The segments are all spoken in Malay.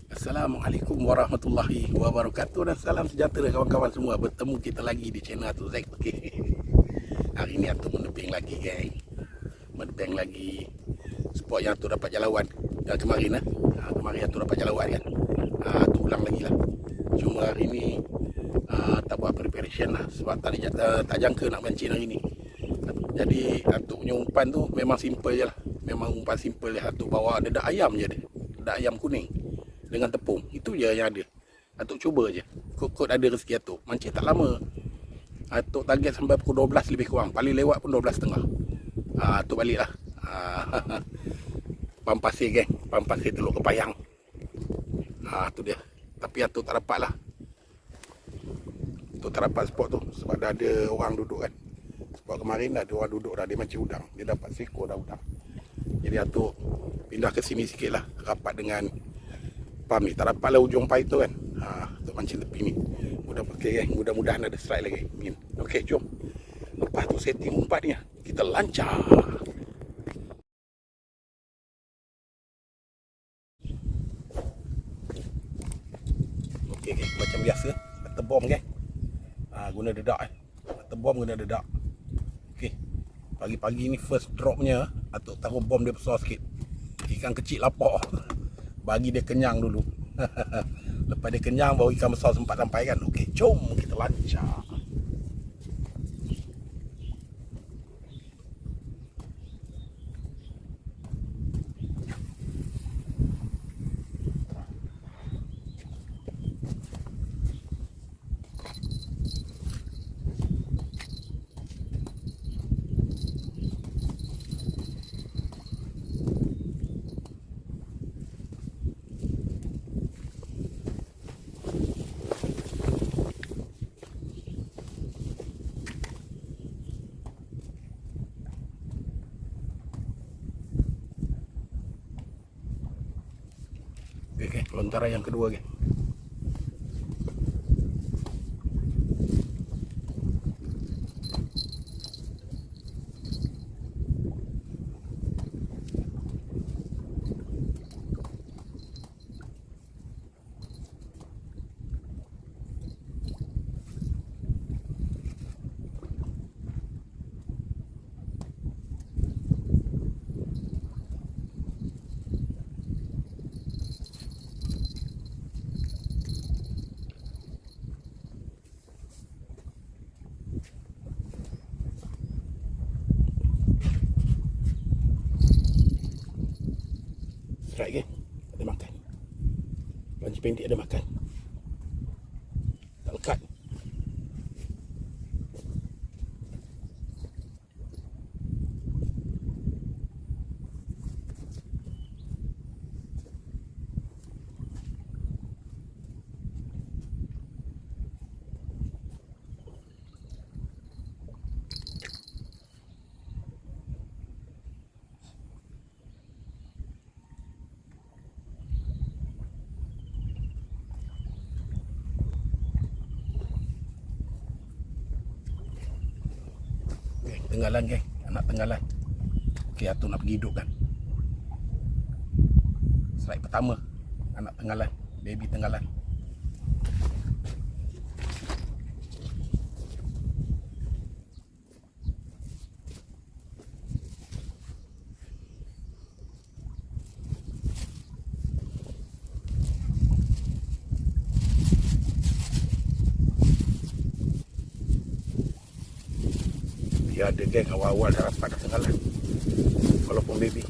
Assalamualaikum warahmatullahi wabarakatuh dan salam sejahtera kawan-kawan semua. Bertemu kita lagi di channel Atuk Zack. Okay. Hari ni Atuk menebing lagi, geng. Menebing lagi spot yang Atuk dapat jalawan kemarin lah. Kemarin Atuk dapat jalawan kan. Atuk ulang lagi lah. Cuma hari ni tak buat preparation lah sebab tak jangka nak mancing hari ni. Jadi Atuk punya umpan tu memang simple je lah. Memang umpan simple je. Atuk bawa dedak ayam je dia. Dedak ayam kuning dengan tepung. Itu je yang ada. Atuk cuba je. Kot-kot ada rezeki Atuk. Mancing tak lama. Atuk target sampai pukul 12 lebih kurang. Paling lewat pun 12.30. Atuk balik lah. Pam pasir, geng. Pam pasir Teluk Kepayang. Tu dia. Tapi Atuk tak dapat lah. Atuk tak dapat spot tu. Sebab dah ada orang duduk kan. Sebab kemarin dah ada orang duduk dah. Dia mancing udang. Dia dapat seekor dah udang. Jadi Atuk pindah ke sini sikit lah. Rapat dengan pam ni. Tak dapat lah ujung paip tu kan. Untuk mancing tepi ni. Mudah-mudahan ada strike lagi. Okey, jom. Lepas tu setting umpan ni, kita lancar. Okey, macam biasa. Bata bom, geng. Guna dedak. Bata bom guna dedak. Okey. Pagi-pagi ni first dropnya. Atuk taruh bom dia besar sikit. Ikan kecil lapar. Bagi dia kenyang dulu. Lepas dia kenyang baru ikan besar sempat sampai kan. Okey, jom kita lancar. Okey, lontaran yang kedua, geng. Strike, geng. Ada makan. Panci pendek ada makan. Tak lekat. Tenggalan, geng. Anak tenggalan. Okey, Atuk nak pergi hidup kan. Strike pertama. Anak tenggalan. Baby tenggalan. Dia ada, geng. Awal-awal dah dapat dah tenggalan. Walaupun baby.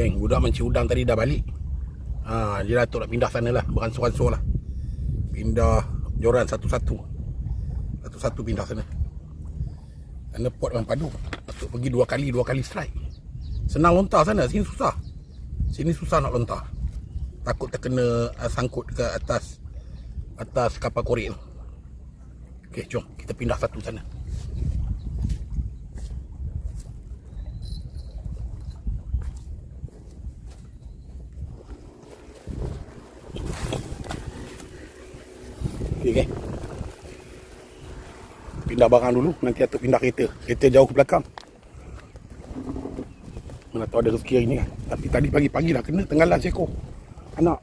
geng, budak mancing udang tadi dah balik. Dia datuk nak pindah sana lah, beransur-ansur lah. Pindah joran satu-satu pindah sana. Kerana port memang padu. Datuk pergi dua kali strike. Senang lontar sana, sini susah. Sini susah nak lontar. Takut terkena sangkut ke atas kapal korek tu. Okey, jom kita pindah satu sana. Okey, okay. Pindah barang dulu, nanti atuk pindah kereta. Kereta jauh ke belakang. Mana tahu ada rezeki hari ni kan. Tapi tadi pagi-pagi dah kena tenggelam seekor anak.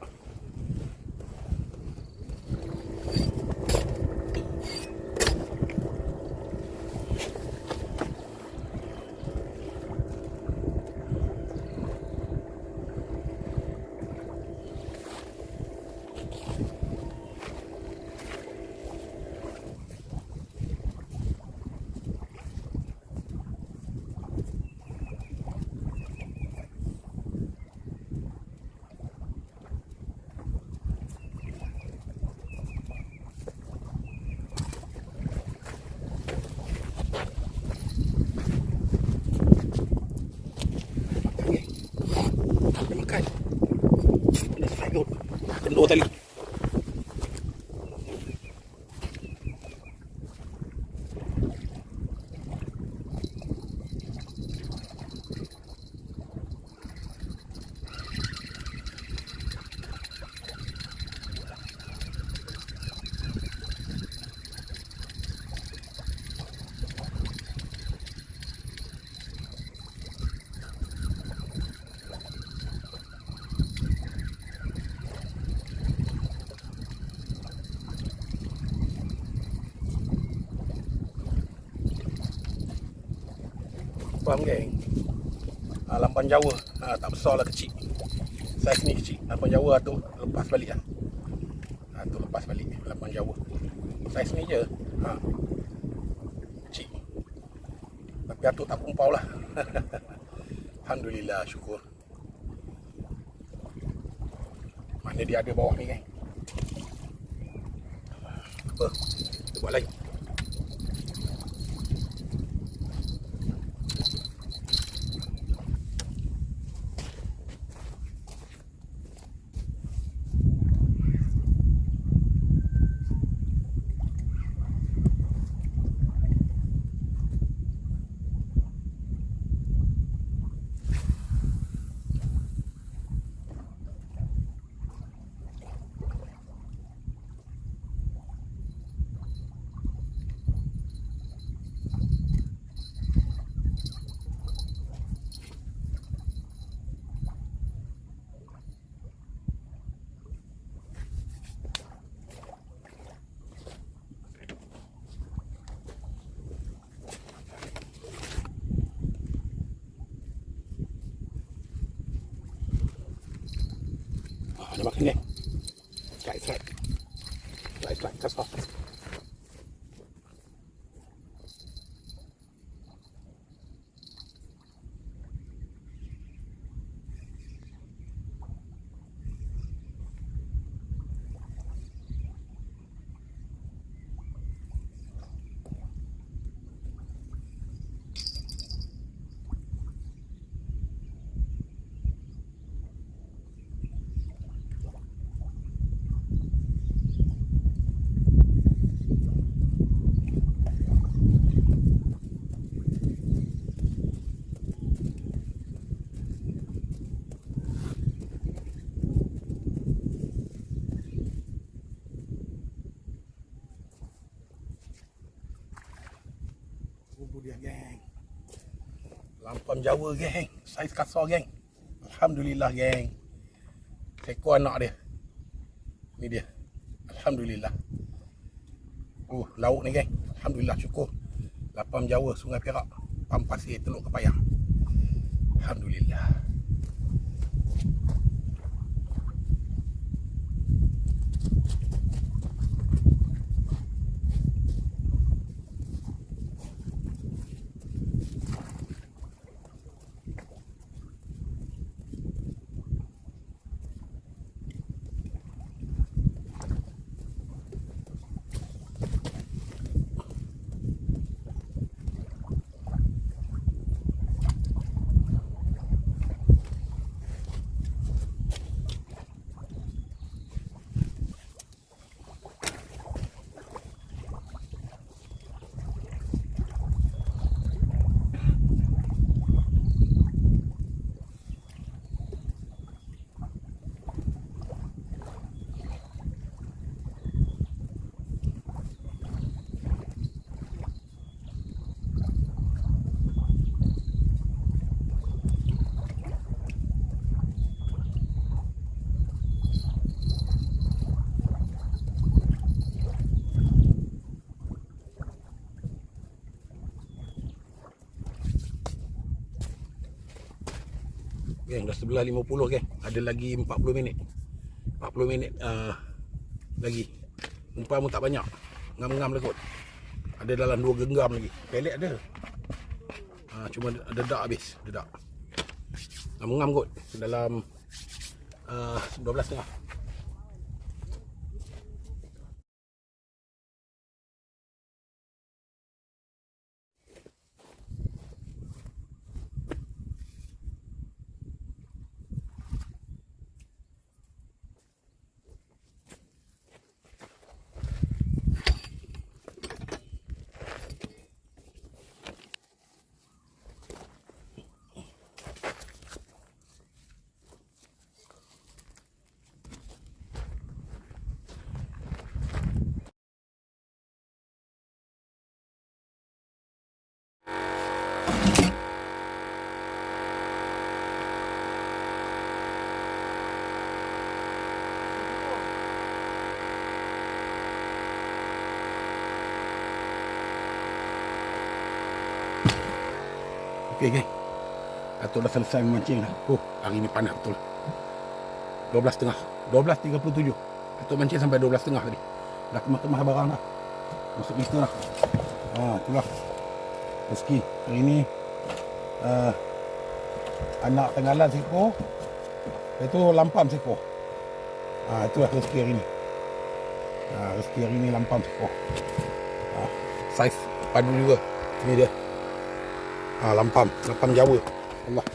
Makan. Kena strike out. Kendor tali. Faham geng? Lampan Jawa tak besar lah, kecil. Saiz ni kecil. Lampan Jawa tu lepas balik lah. Tu lepas balik lampan Jawa. Saiz ni je. Kecil. Tapi atuk tak pumpau lah. Alhamdulillah, syukur. Mana dia ada bawah ni geng. Apa? Kita buat lain. Ada makan geng. Strike. Kasar. Dia geng. Lampan Jawa geng. Saiz kasar geng. Alhamdulillah geng. Seekor anak dia. Ni dia. Alhamdulillah. Lauk ni geng. Alhamdulillah, syukur. Lampan Jawa, Sungai Perak. Pam Pasir, Teluk Kepayang. Alhamdulillah. Geng, dah 11.50 geng. Ada lagi 40 minit. 40 minit lagi. Umpan pun tak banyak. Ngam-ngam lah kot. Ada dalam 2 genggam lagi. Pelet ada. Cuma dedak habis. Dedak. Ngam-ngam kot. Dalam 12.5. Okey geng. Datuk dah selesai memancing dah. Hari ni panas betul. 12.30. 12.37. Datuk mancing sampai 12.30 tadi. Dah kemah-kemah barang dah. Masuk kita dah. Itulah rezeki. Hari ni anak tenggalan seekor. Itu lampam seekor. Itulah rezeki hari ni. Rezeki hari ni lampam seekor. Saiz padu juga. Ini dia. Lampam Jawa. Allah.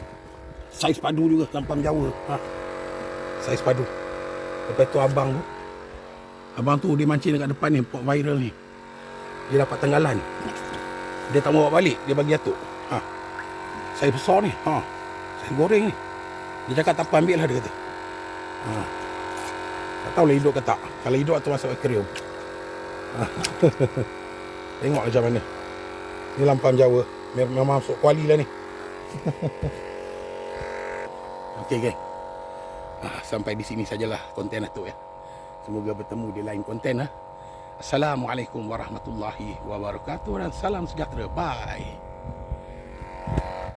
Saiz padu juga, lampam Jawa. Saiz padu. Lepas tu abang tu dia mancing dekat depan ni, pot viral ni. Dia dapat tenggalan. Dia tak mau bawa balik, dia bagi Datuk. Saiz besar ni. Saiz goreng ni. Dia cakap tak apa, ambil lah, dia kata. Tak tahu lah hidup ke tak. Kalau hidup tu masuk akuarium. Tengok macam mana. Ni lampam Jawa. Memang masuk kuali lah ni. Okey geng. Sampai di sini sajalah konten Datuk ya. Semoga bertemu di lain konten. Assalamualaikum warahmatullahi wabarakatuh dan salam sejahtera. Bye.